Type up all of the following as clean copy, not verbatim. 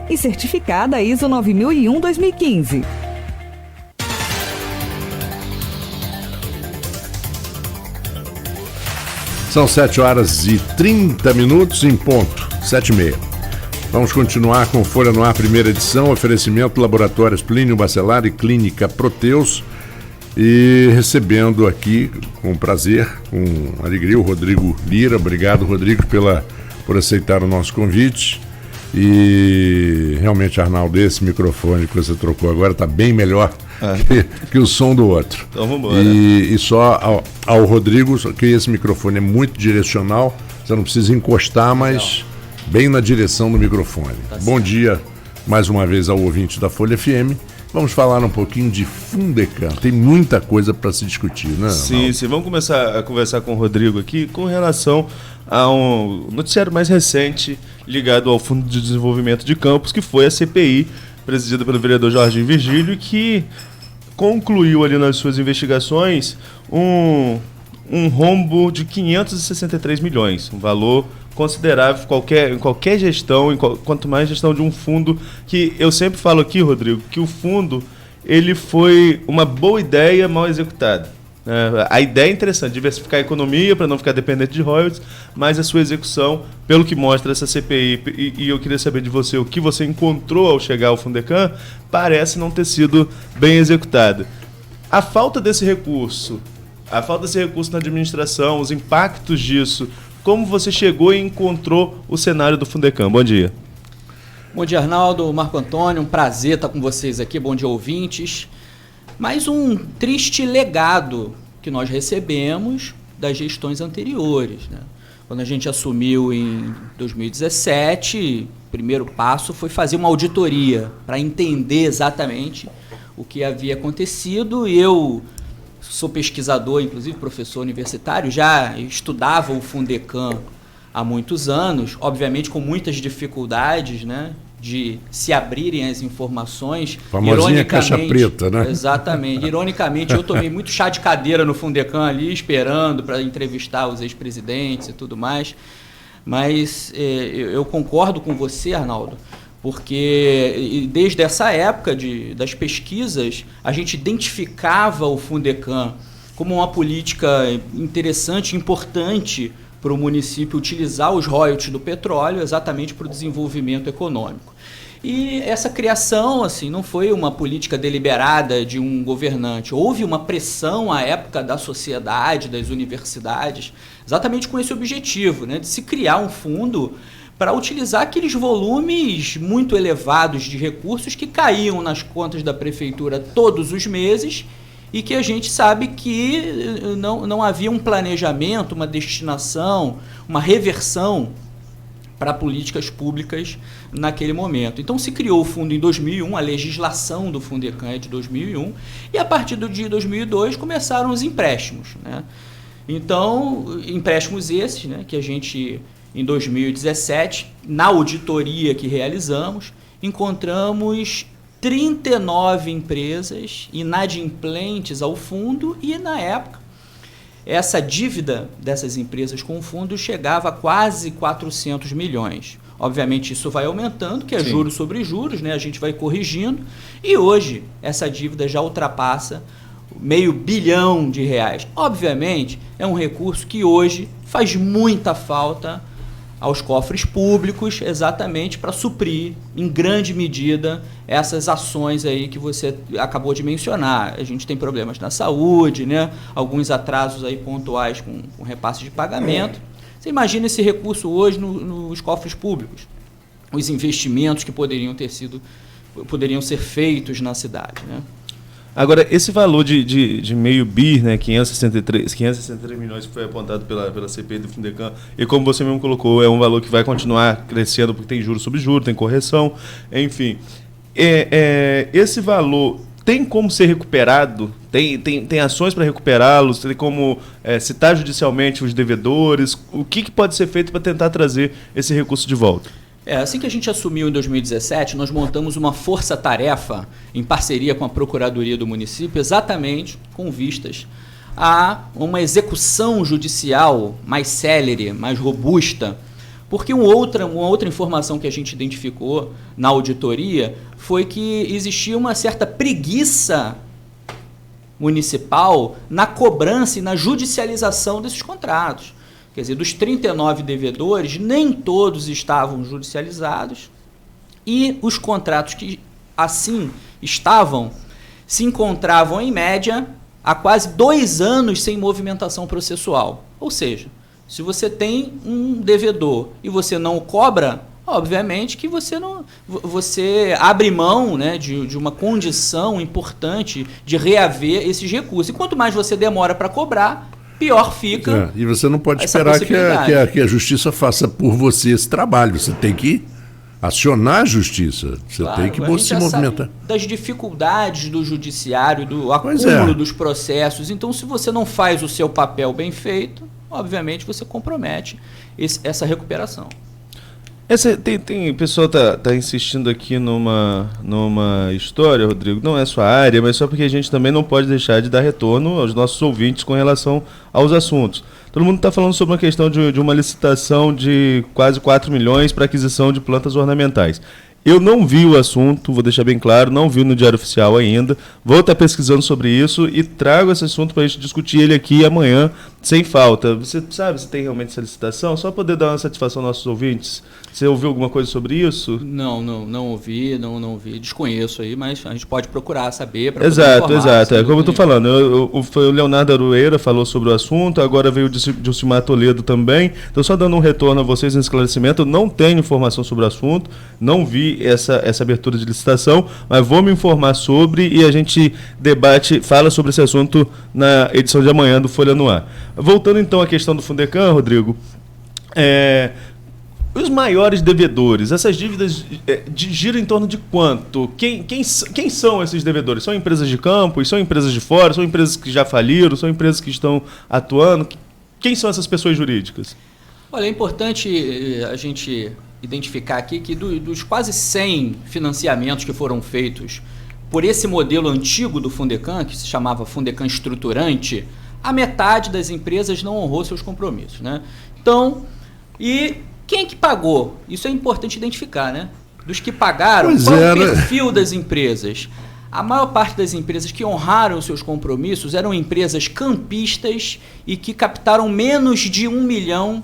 e certificada ISO 9001-2015. São 7h30 em ponto, 7h30. Vamos continuar com Folha no Ar, primeira edição, oferecimento Laboratórios Plínio Bacelar e Clínica Proteus. E recebendo aqui, com prazer, com alegria, o Rodrigo Lira. Obrigado, Rodrigo, por aceitar o nosso convite. E realmente, Arnaldo, esse microfone que você trocou agora está bem melhor que o som do outro. Então vamos embora. E só ao Rodrigo, que esse microfone é muito direcional, você não precisa encostar, mas bem na direção do microfone. Tá. Bom dia mais uma vez ao ouvinte da Folha FM. Vamos falar um pouquinho de Fundecam. Tem muita coisa para se discutir, né? Sim. Vamos começar a conversar com o Rodrigo aqui com relação a um noticiário mais recente ligado ao Fundo de Desenvolvimento de Campos, que foi a CPI, presidida pelo vereador Jorginho Virgílio, que concluiu ali nas suas investigações um rombo de 563 milhões, um valor considerável em qualquer gestão, quanto mais gestão de um fundo, que eu sempre falo aqui, Rodrigo, que o fundo ele foi uma boa ideia mal executada. A ideia é interessante, diversificar a economia para não ficar dependente de royalties, mas a sua execução, pelo que mostra essa CPI, e eu queria saber de você o que você encontrou ao chegar ao Fundecam, parece não ter sido bem executada. A falta desse recurso na administração, os impactos disso, como você chegou e encontrou o cenário do Fundecam? Bom dia. Bom dia, Arnaldo, Marco Antônio, um prazer estar com vocês aqui, bom dia, ouvintes. Mais um triste legado que nós recebemos das gestões anteriores, né? Quando a gente assumiu em 2017, o primeiro passo foi fazer uma auditoria para entender exatamente o que havia acontecido. Eu sou pesquisador, inclusive professor universitário, já estudava o Fundecam há muitos anos, obviamente com muitas dificuldades, né, de se abrirem as informações. Famosinha caixa preta, né? Exatamente. Ironicamente, eu tomei muito chá de cadeira no Fundecam ali, esperando para entrevistar os ex-presidentes e tudo mais. Mas eu concordo com você, Arnaldo, porque desde essa época das pesquisas, a gente identificava o Fundecam como uma política interessante, importante para o município utilizar os royalties do petróleo exatamente para o desenvolvimento econômico. E essa criação assim, não foi uma política deliberada de um governante. Houve uma pressão à época da sociedade, das universidades, exatamente com esse objetivo, né, de se criar um fundo para utilizar aqueles volumes muito elevados de recursos que caíam nas contas da prefeitura todos os meses e que a gente sabe que não havia um planejamento, uma destinação, uma reversão para políticas públicas naquele momento. Então se criou o fundo em 2001, a legislação do Fundecam é de 2001, e a partir de 2002 começaram os empréstimos, né? Então, empréstimos esses, né, que a gente, em 2017, na auditoria que realizamos, encontramos 39 empresas inadimplentes ao fundo e, na época, essa dívida dessas empresas com o fundo chegava a quase 400 milhões. Obviamente, isso vai aumentando, que é juros sobre juros, né? A gente vai corrigindo, e hoje essa dívida já ultrapassa R$500 bilhão. Obviamente, é um recurso que hoje faz muita falta aos cofres públicos, exatamente para suprir, em grande medida, essas ações aí que você acabou de mencionar. A gente tem problemas na saúde, né? Alguns atrasos aí pontuais com repasse de pagamento. Você imagina esse recurso hoje nos cofres públicos, os investimentos que poderiam ser feitos na cidade, né? Agora, esse valor de R$500 bilhão, né, 563 milhões que foi apontado pela CPI do Fundecam, e como você mesmo colocou, é um valor que vai continuar crescendo porque tem juros sobre juros, tem correção, enfim. Esse valor tem como ser recuperado? Tem ações para recuperá-los? Tem como citar judicialmente os devedores? O que pode ser feito para tentar trazer esse recurso de volta? Assim que a gente assumiu em 2017, nós montamos uma força-tarefa em parceria com a Procuradoria do município, exatamente com vistas a uma execução judicial mais célere, mais robusta, Porque uma outra informação que a gente identificou na auditoria foi que existia uma certa preguiça municipal na cobrança e na judicialização desses contratos. Quer dizer, dos 39 devedores, nem todos estavam judicializados e os contratos que assim estavam se encontravam, em média, há quase 2 anos sem movimentação processual. Ou seja, se você tem um devedor e você não o cobra, obviamente que você abre mão, né, de uma condição importante de reaver esses recursos. E quanto mais você demora para cobrar, pior fica. E você não pode esperar que a justiça faça por você esse trabalho. Você tem que acionar a justiça. Você tem que se movimentar. Das dificuldades do judiciário, do acúmulo dos processos. Então, se você não faz o seu papel bem feito, obviamente você compromete essa recuperação. O pessoal tá insistindo aqui numa história, Rodrigo, não é sua área, mas só porque a gente também não pode deixar de dar retorno aos nossos ouvintes com relação aos assuntos. Todo mundo está falando sobre uma questão de uma licitação de quase 4 milhões para aquisição de plantas ornamentais. Eu não vi o assunto, vou deixar bem claro, não vi no Diário Oficial ainda. Vou estar pesquisando sobre isso e trago esse assunto para a gente discutir ele aqui amanhã, sem falta. Você sabe se tem realmente essa licitação? Só poder dar uma satisfação aos nossos ouvintes. Você ouviu alguma coisa sobre isso? Não ouvi, não ouvi. Desconheço aí, mas a gente pode procurar saber. Exato. É como eu estou falando. Foi o Leonardo Aroeira falou sobre o assunto, agora veio o Dilcimar Toledo também. Então, só dando um retorno a vocês, um esclarecimento. Eu não tenho informação sobre o assunto, não vi essa abertura de licitação, mas vou me informar sobre e a gente fala sobre esse assunto na edição de amanhã do Folha no Ar. Voltando então à questão do Fundecam, Rodrigo, os maiores devedores, essas dívidas giram em torno de quanto? Quem são esses devedores? São empresas de campos? São empresas de fora? São empresas que já faliram? São empresas que estão atuando? Quem são essas pessoas jurídicas? Olha, é importante a gente identificar aqui que dos quase 100 financiamentos que foram feitos por esse modelo antigo do Fundecam, que se chamava Fundecam Estruturante, a metade das empresas não honrou seus compromissos, né? Então, e quem é que pagou? Isso é importante identificar, né? Dos que pagaram, qual é o perfil das empresas? A maior parte das empresas que honraram seus compromissos eram empresas campistas e que captaram menos de R$1 milhão,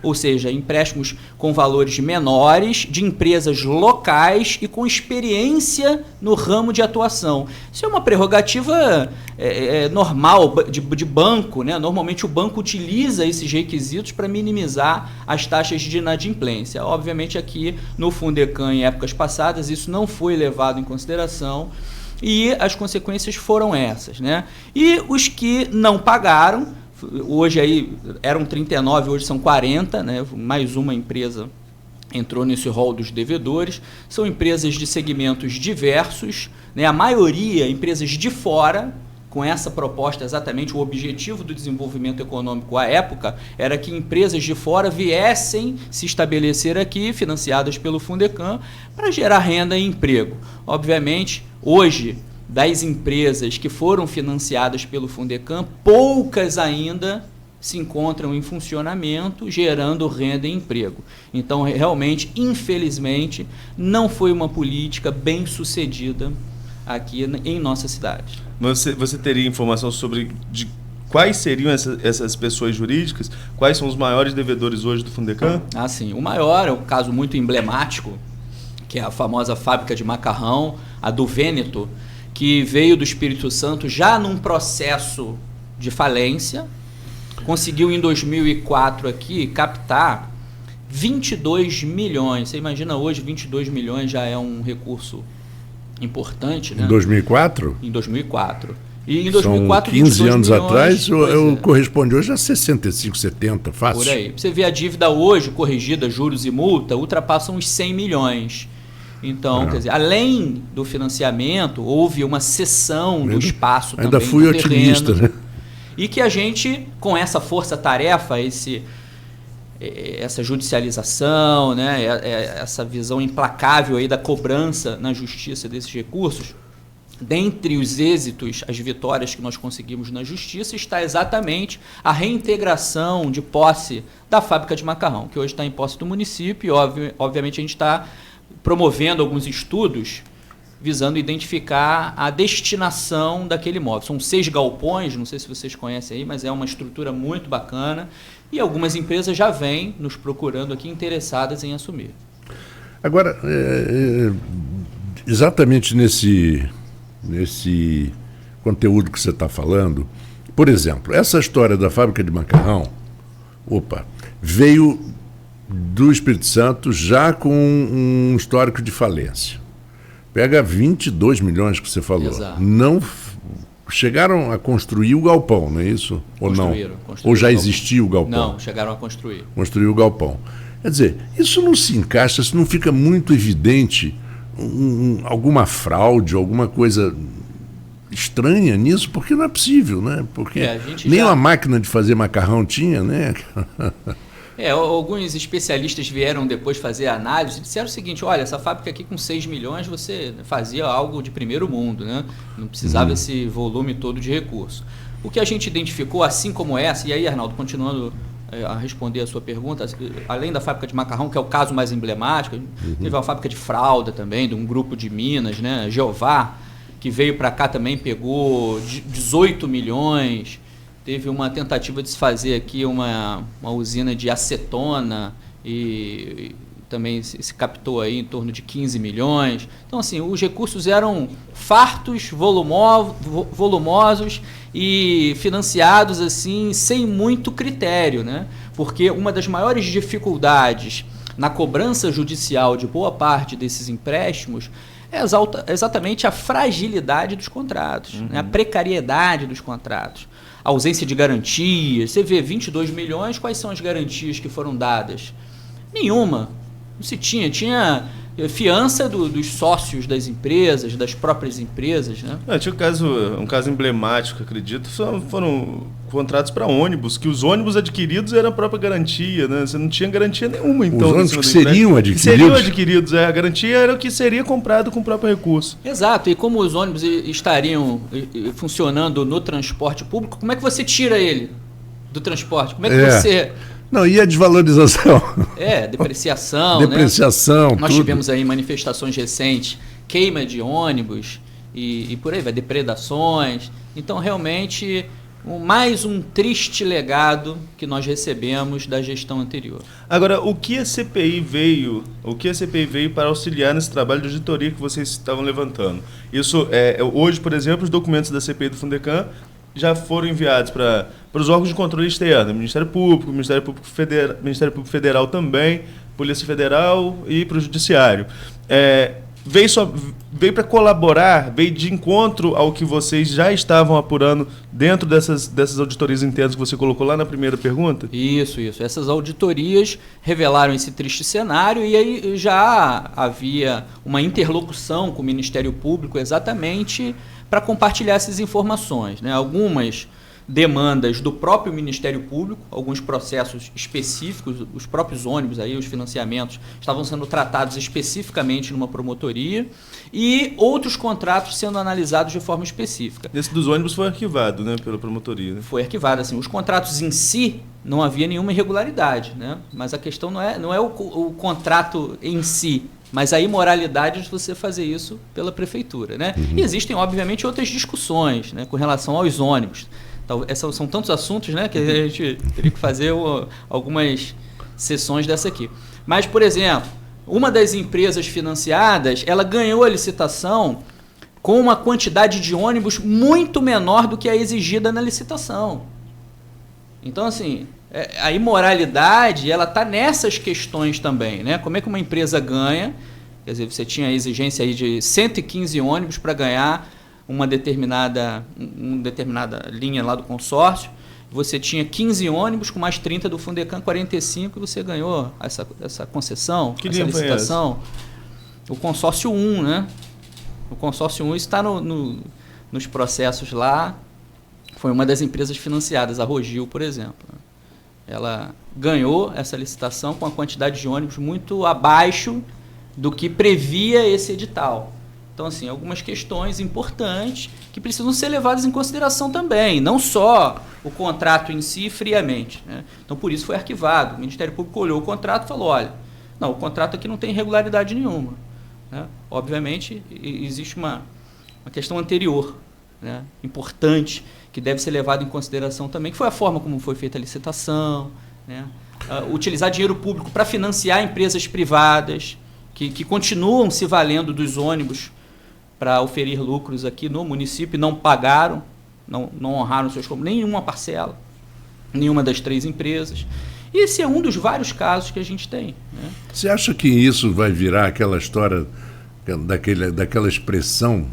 ou seja, empréstimos com valores menores, de empresas locais e com experiência no ramo de atuação. Isso é uma prerrogativa normal de banco, né? Normalmente o banco utiliza esses requisitos para minimizar as taxas de inadimplência. Obviamente aqui no Fundecam, em épocas passadas, isso não foi levado em consideração e as consequências foram essas, né? E os que não pagaram, hoje aí eram 39, hoje são 40, né? Mais uma empresa entrou nesse rol dos devedores. São empresas de segmentos diversos, né? A maioria empresas de fora. Com essa proposta, exatamente o objetivo do desenvolvimento econômico à época era que empresas de fora viessem se estabelecer aqui, financiadas pelo Fundecam, para gerar renda e emprego. Obviamente, hoje, das empresas que foram financiadas pelo Fundecam, poucas ainda se encontram em funcionamento, gerando renda e emprego. Então, realmente, infelizmente, não foi uma política bem sucedida aqui em nossa cidade. Você teria informação sobre quais seriam essas pessoas jurídicas? Quais são os maiores devedores hoje do Fundecam? Ah, sim. O maior é um caso muito emblemático, que é a famosa fábrica de macarrão, a do Vêneto, que veio do Espírito Santo já num processo de falência, conseguiu em 2004 aqui captar 22 milhões. Você imagina hoje 22 milhões já é um recurso importante, né? Em 2004? Em 2004. E em 2004, são 15 anos milhões, atrás, corresponde hoje a 65, 70, fácil. Por aí. Você vê a dívida hoje, corrigida, juros e multa, ultrapassa uns 100 milhões. Então, quer dizer, além do financiamento, houve uma cessão do espaço também. Ainda fui otimista, né? E que a gente, com essa força-tarefa, essa judicialização, né, essa visão implacável aí da cobrança na justiça desses recursos, dentre os êxitos, as vitórias que nós conseguimos na justiça, está exatamente a reintegração de posse da fábrica de macarrão, que hoje está em posse do município, e obviamente a gente está promovendo alguns estudos visando identificar a destinação daquele imóvel. São 6 galpões, não sei se vocês conhecem aí, mas é uma estrutura muito bacana, e algumas empresas já vêm nos procurando aqui interessadas em assumir. Agora, exatamente nesse conteúdo que você está falando, por exemplo, essa história da fábrica de macarrão, veio do Espírito Santo já com um histórico de falência. Pega 22 milhões que você falou. Exato. Não chegaram a construir o galpão, não é isso? Ou não? Ou já existia o galpão? Não, chegaram a construir. Construir o galpão. Quer dizer, isso não se encaixa, isso não fica muito evidente alguma fraude, alguma coisa estranha nisso, porque não é possível, né? Porque nem uma máquina de fazer macarrão tinha, né? Alguns especialistas vieram depois fazer a análise e disseram o seguinte: olha, essa fábrica aqui com 6 milhões você fazia algo de primeiro mundo, né? Não precisava esse volume todo de recurso. O que a gente identificou, assim como essa, e aí, Arnaldo, continuando a responder a sua pergunta, além da fábrica de macarrão, que é o caso mais emblemático, teve uma fábrica de fralda também, de um grupo de Minas, né? Jeová, que veio para cá também, pegou 18 milhões. Teve uma tentativa de se fazer aqui uma usina de acetona e também se captou aí em torno de 15 milhões. Então, assim, os recursos eram fartos, volumosos e financiados assim sem muito critério, né? Porque uma das maiores dificuldades na cobrança judicial de boa parte desses empréstimos é exatamente a fragilidade dos contratos, né? A precariedade dos contratos. A ausência de garantias. Você vê 22 milhões, quais são as garantias que foram dadas? Nenhuma. Não se tinha. Tinha fiança dos sócios das empresas, das próprias empresas, né? Tinha um caso emblemático, acredito, foram contratos para ônibus, que os ônibus adquiridos eram a própria garantia, né? Você não tinha garantia nenhuma, então. Os ônibus que seriam adquiridos? Seriam adquiridos, a garantia era o que seria comprado com o próprio recurso. Exato, e como os ônibus estariam funcionando no transporte público, como é que você tira ele do transporte? Como é que você... Não, e a desvalorização? Depreciação. Depreciação, né? Nós tivemos aí manifestações recentes, queima de ônibus e por aí vai, depredações. Então, realmente, mais um triste legado que nós recebemos da gestão anterior. Agora, o que a CPI veio para auxiliar nesse trabalho de auditoria que vocês estavam levantando? Isso, hoje, por exemplo, os documentos da CPI do Fundecam já foram enviados para os órgãos de controle externo, Ministério Público, Ministério Público Federal também, Polícia Federal e para o Judiciário. Veio para colaborar, veio de encontro ao que vocês já estavam apurando dentro dessas auditorias internas que você colocou lá na primeira pergunta? Isso. Essas auditorias revelaram esse triste cenário e aí já havia uma interlocução com o Ministério Público exatamente para compartilhar essas informações, né? Algumas demandas do próprio Ministério Público, alguns processos específicos, os próprios ônibus, aí, os financiamentos, estavam sendo tratados especificamente numa promotoria e outros contratos sendo analisados de forma específica. Esse dos ônibus foi arquivado, né, pela promotoria, né? Foi arquivado, assim, os contratos em si não havia nenhuma irregularidade, né? Mas a questão não é o contrato em si, mas a imoralidade de você fazer isso pela prefeitura, né? E existem, obviamente, outras discussões, né, com relação aos ônibus. São tantos assuntos, né, que a gente teria que fazer algumas sessões dessa aqui. Mas, por exemplo, uma das empresas financiadas, ela ganhou a licitação com uma quantidade de ônibus muito menor do que a exigida na licitação. Então, assim, a imoralidade, ela está nessas questões também, né? Como é que uma empresa ganha? Quer dizer, você tinha a exigência aí de 115 ônibus para ganhar uma determinada linha lá do consórcio, você tinha 15 ônibus com mais 30 do Fundecam, 45, e você ganhou essa concessão, que essa licitação. O consórcio 1, né? O consórcio 1 está nos processos lá, foi uma das empresas financiadas, a Rogil, por exemplo. Ela ganhou essa licitação com a quantidade de ônibus muito abaixo do que previa esse edital. Então, assim, algumas questões importantes que precisam ser levadas em consideração também, não só o contrato em si friamente, né? Então, por isso foi arquivado. O Ministério Público olhou o contrato e falou, olha, não, o contrato aqui não tem irregularidade nenhuma, né? Obviamente, existe uma questão anterior, né, importante, que deve ser levada em consideração também, que foi a forma como foi feita a licitação, né? Utilizar dinheiro público para financiar empresas privadas que continuam se valendo dos ônibus para oferir lucros aqui no município, não pagaram, não honraram seus compromissos, nenhuma parcela, nenhuma das 3 empresas. E esse é um dos vários casos que a gente tem, né? Você acha que isso vai virar aquela história, daquela expressão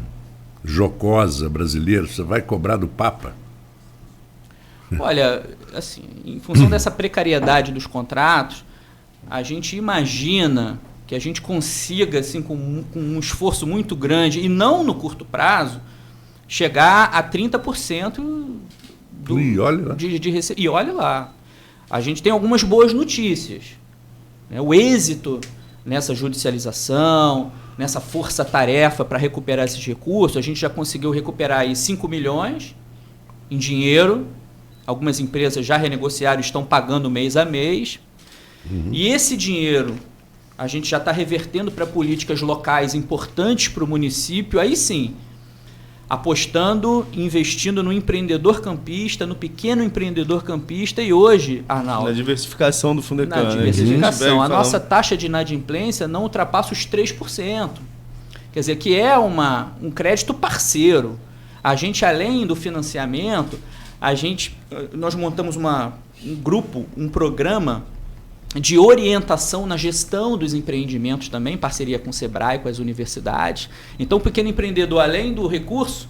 jocosa brasileira, você vai cobrar do Papa? Olha, assim, em função dessa precariedade dos contratos, a gente imagina que a gente consiga, assim, com um esforço muito grande, e não no curto prazo, chegar a 30% E olha lá. E olha lá. A gente tem algumas boas notícias, né? O êxito nessa judicialização, nessa força-tarefa para recuperar esses recursos, a gente já conseguiu recuperar aí 5 milhões em dinheiro. Algumas empresas já renegociaram, estão pagando mês a mês. E esse dinheiro a gente já está revertendo para políticas locais importantes para o município, aí sim, apostando, investindo no empreendedor campista, no pequeno empreendedor campista, e hoje, Arnaldo... Na diversificação do Fundecam. Na diversificação. A nossa taxa de inadimplência não ultrapassa os 3%. Quer dizer, que é um crédito parceiro. A gente, além do financiamento, nós montamos um grupo, um programa de orientação na gestão dos empreendimentos também, em parceria com o Sebrae, com as universidades. Então, o pequeno empreendedor, além do recurso,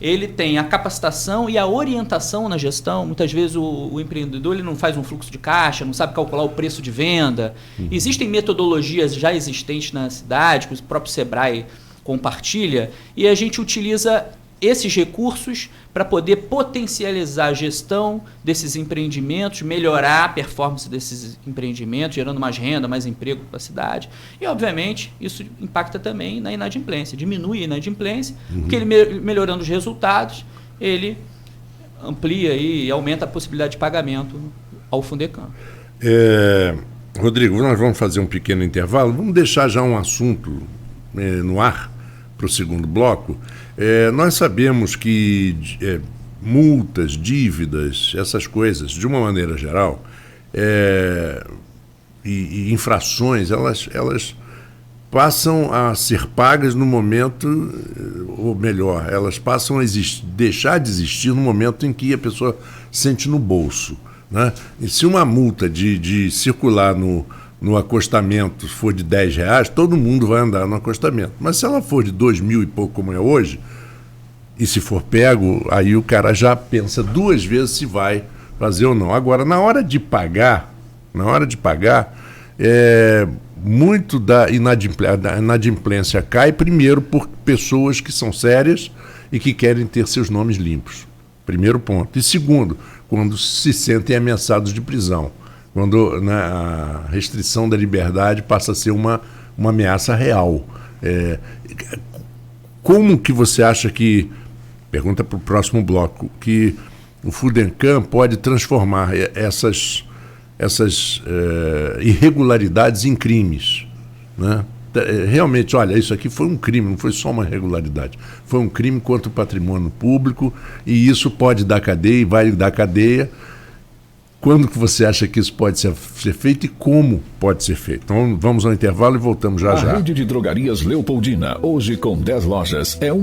ele tem a capacitação e a orientação na gestão. Muitas vezes o empreendedor ele não faz um fluxo de caixa, não sabe calcular o preço de venda. Existem metodologias já existentes na cidade, que o próprio Sebrae compartilha, e a gente utiliza esses recursos para poder potencializar a gestão desses empreendimentos, melhorar a performance desses empreendimentos, gerando mais renda, mais emprego para a cidade. E, obviamente, isso impacta também na inadimplência, diminui a inadimplência, porque ele melhorando os resultados, ele amplia e aumenta a possibilidade de pagamento ao Fundecam. Rodrigo, nós vamos fazer um pequeno intervalo, vamos deixar já um assunto no ar para o segundo bloco. Nós sabemos que multas, dívidas, essas coisas, de uma maneira geral, e infrações, elas passam a ser pagas no momento, ou melhor, elas passam a deixar de existir no momento em que a pessoa sente no bolso, né? E se uma multa de circular no acostamento for de R$10, todo mundo vai andar no acostamento. Mas se ela for de 2.000 e pouco, como é hoje, e se for pego, aí o cara já pensa 2 vezes se vai fazer ou não. Agora, na hora de pagar, muito da inadimplência cai, primeiro, por pessoas que são sérias e que querem ter seus nomes limpos. Primeiro ponto. E segundo, quando se sentem ameaçados de prisão. Quando a restrição da liberdade passa a ser uma ameaça real. Como que você acha que, pergunta para o próximo bloco, que o Fundecam pode transformar essas irregularidades em crimes, né? Realmente, olha, isso aqui foi um crime, não foi só uma irregularidade, foi um crime contra o patrimônio público, e isso pode dar cadeia e vai dar cadeia. Quando que você acha que isso pode ser feito e como pode ser feito? Então vamos ao intervalo e voltamos já. A rede de drogarias Leopoldina, hoje com 10 lojas,